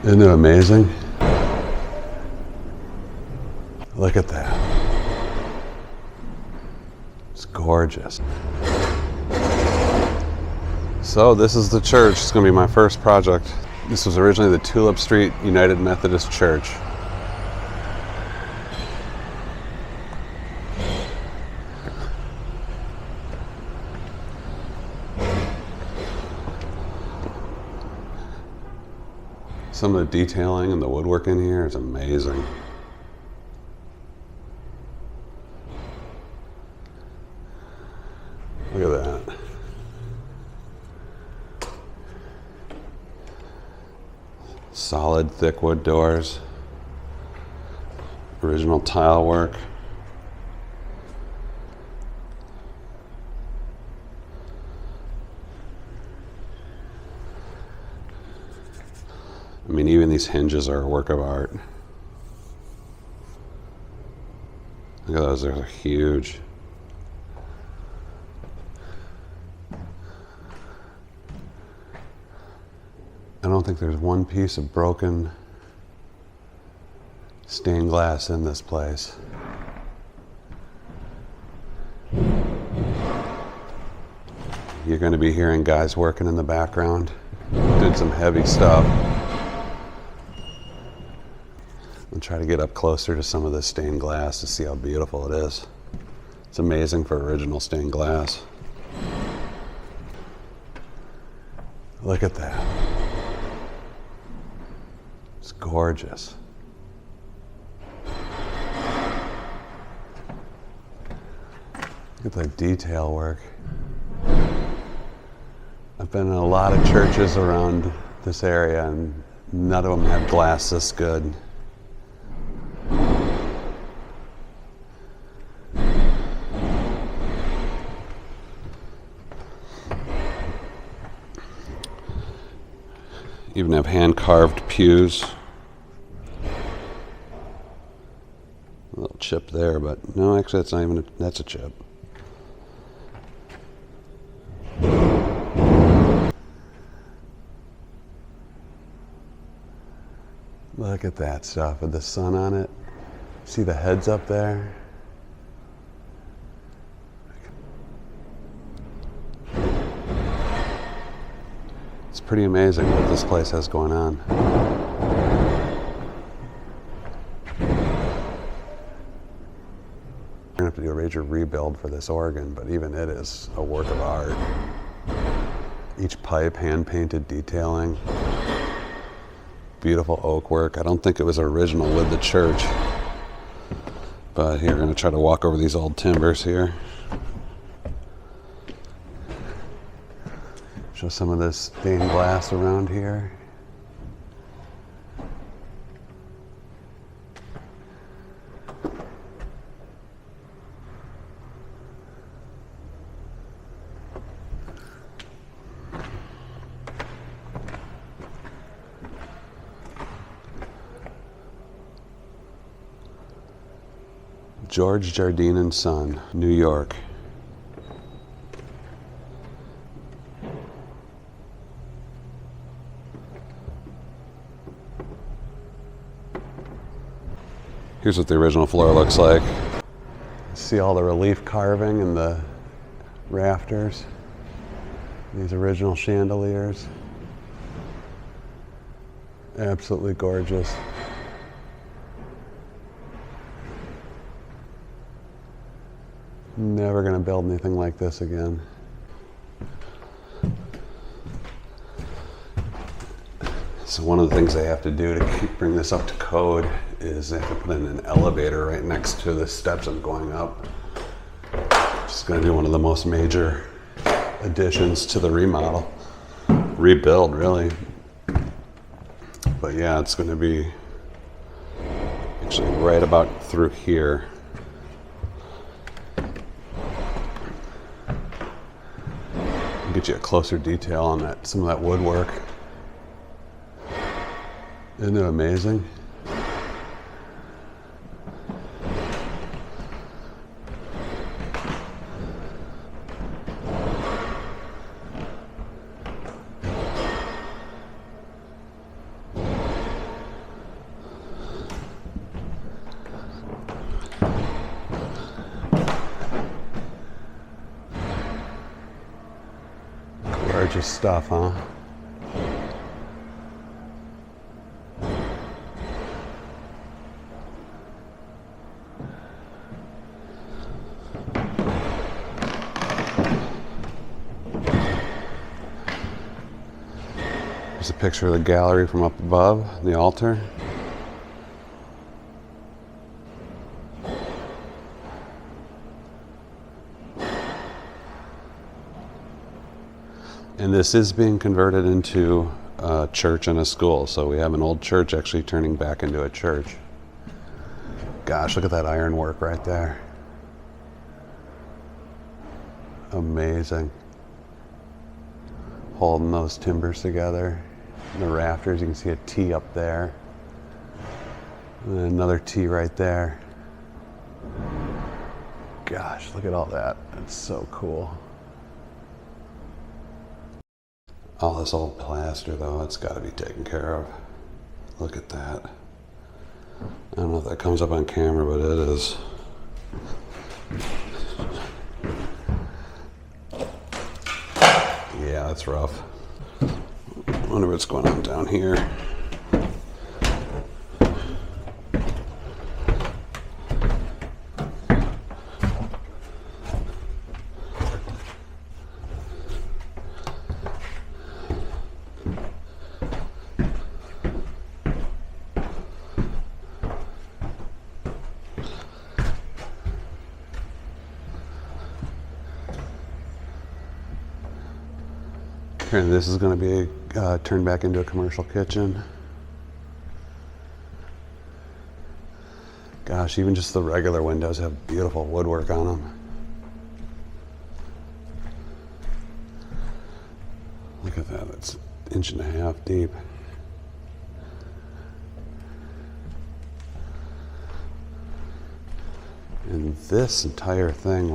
Isn't it amazing? Look at that. It's gorgeous. So this is the church. It's going to be my first project. This was originally the Tulip Street United Methodist Church. Some of the detailing and the woodwork in here is amazing. Look at that. Solid, thick wood doors. Original tile work. I mean, even these hinges are a work of art. Look at those, they're huge. I don't think there's one piece of broken stained glass in this place. You're going to be hearing guys working in the background. Did some heavy stuff. I'll try to get up closer to some of this stained glass to see how beautiful it is. It's amazing for original stained glass. Look at that. It's gorgeous. Look at the detail work. I've been in a lot of churches around this area and none of them have glass this good. Even have hand-carved pews. A little chip there, but no, actually that's not even that's a chip. Look at that stuff with the sun on it. See the heads up there? It's pretty amazing what this place has going on. We're gonna have to do a major rebuild for this organ, but even it is a work of art. Each pipe hand-painted detailing. Beautiful oak work. I don't think it was original with the church. But here, we're gonna try to walk over these old timbers here. Show some of this stained glass around here. George Jardine and Son, New York. Here's what the original floor looks like. See all the relief carving in the rafters. These original chandeliers. Absolutely gorgeous. Never gonna build anything like this again. So one of the things they have to do to bring this up to code is they have to put in an elevator right next to the steps I'm going up. It's gonna be one of the most major additions to the remodel. Rebuild, really. But yeah, it's gonna be actually right about through here. Get you a closer detail on that, some of that woodwork. Isn't it amazing? of stuff, huh? Here's a picture of the gallery from up above, the altar. And this is being converted into a church and a school. So we have an old church actually turning back into a church. Gosh, look at that ironwork right there. Amazing. Holding those timbers together. And the rafters, you can see a T up there. And then another T right there. Gosh, look at all that. It's so cool. All this old plaster though, it's got to be taken care of. Look at that. I don't know if that comes up on camera, but it is. Yeah, that's rough. I wonder what's going on down here. And this is going to be turned back into a commercial kitchen. Gosh, even just the regular windows have beautiful woodwork on them. Look at that, that's an inch and a half deep. And this entire thing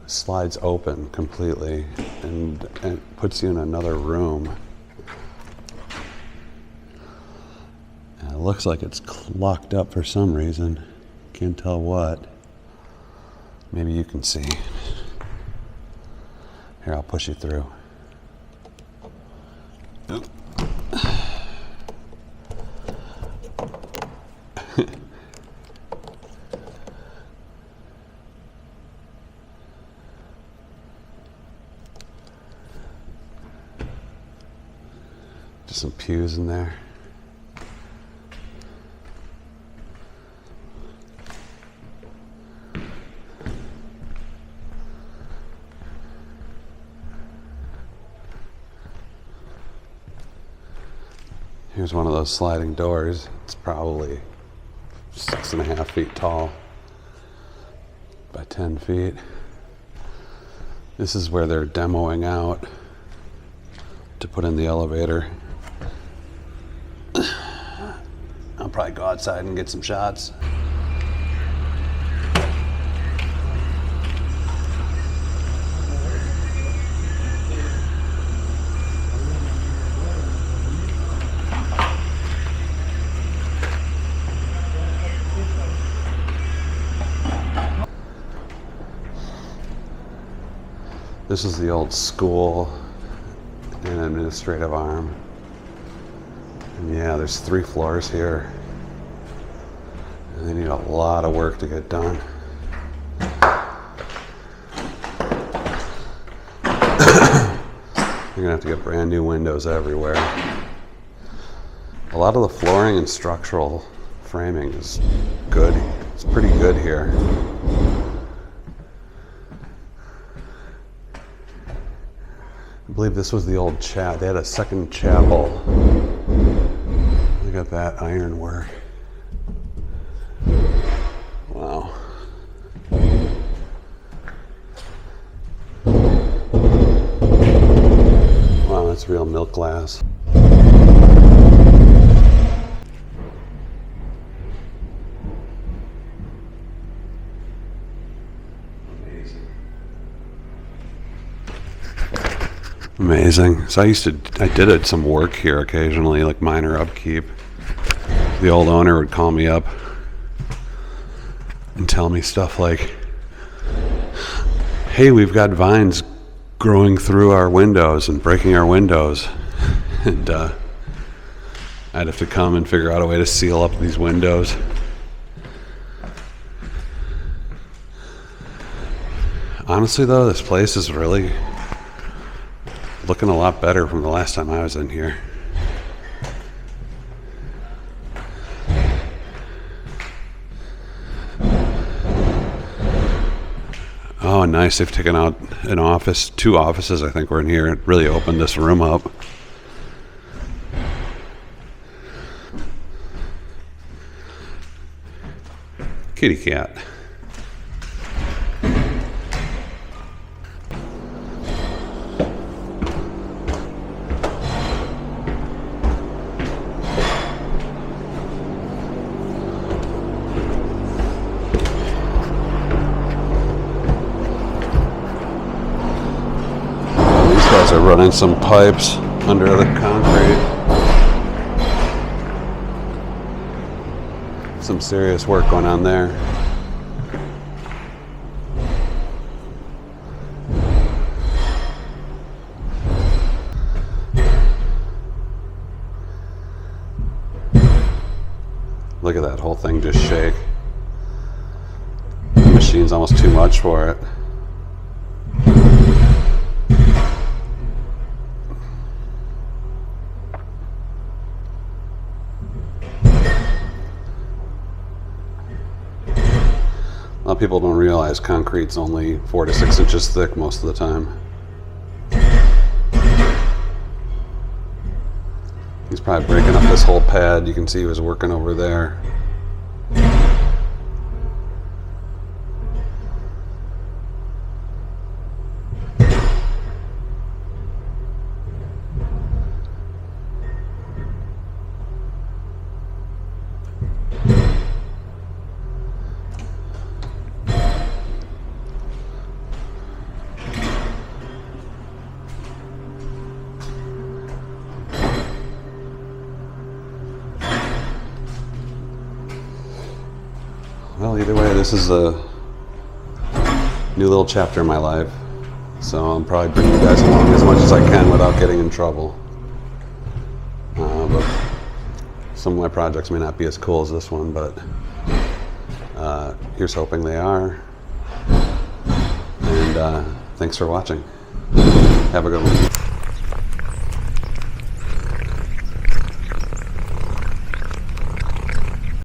slides open completely and puts you in another room. And it looks like it's locked up for some reason. Can't tell what. Maybe you can see. Here, I'll push you through. Oop. Just some pews in there. Here's one of those sliding doors. It's probably 6.5 feet tall by 10 feet. This is where they're demoing out to put in the elevator. I'll probably go outside and get some shots. This is the old school and administrative arm. And yeah, there's 3 floors here. And they need a lot of work to get done. You're gonna have to get brand new windows everywhere. A lot of the flooring and structural framing is good. It's pretty good here. I believe this was the old chapel. They had a second chapel. Look at that ironwork. Wow. Wow, that's real milk glass. Amazing. So I did some work here occasionally, like minor upkeep. The old owner would call me up and tell me stuff like, hey, we've got vines growing through our windows and breaking our windows. And I'd have to come and figure out a way to seal up these windows. Honestly though, this place is really looking a lot better from the last time I was in here. Oh, nice. They've taken out an office, 2 offices I think were in here. It really opened this room up. Kitty cat. These guys are running some pipes under the concrete. Some serious work going on there. Look at that whole thing just shake. The machine's almost too much for it. A lot of people don't realize concrete's only 4 to 6 inches thick most of the time. He's probably breaking up this whole pad. You can see he was working over there. Well, either way, this is a new little chapter in my life. So I'm probably bringing you guys along as much as I can without getting in trouble. But some of my projects may not be as cool as this one, but here's hoping they are. And thanks for watching. Have a good one.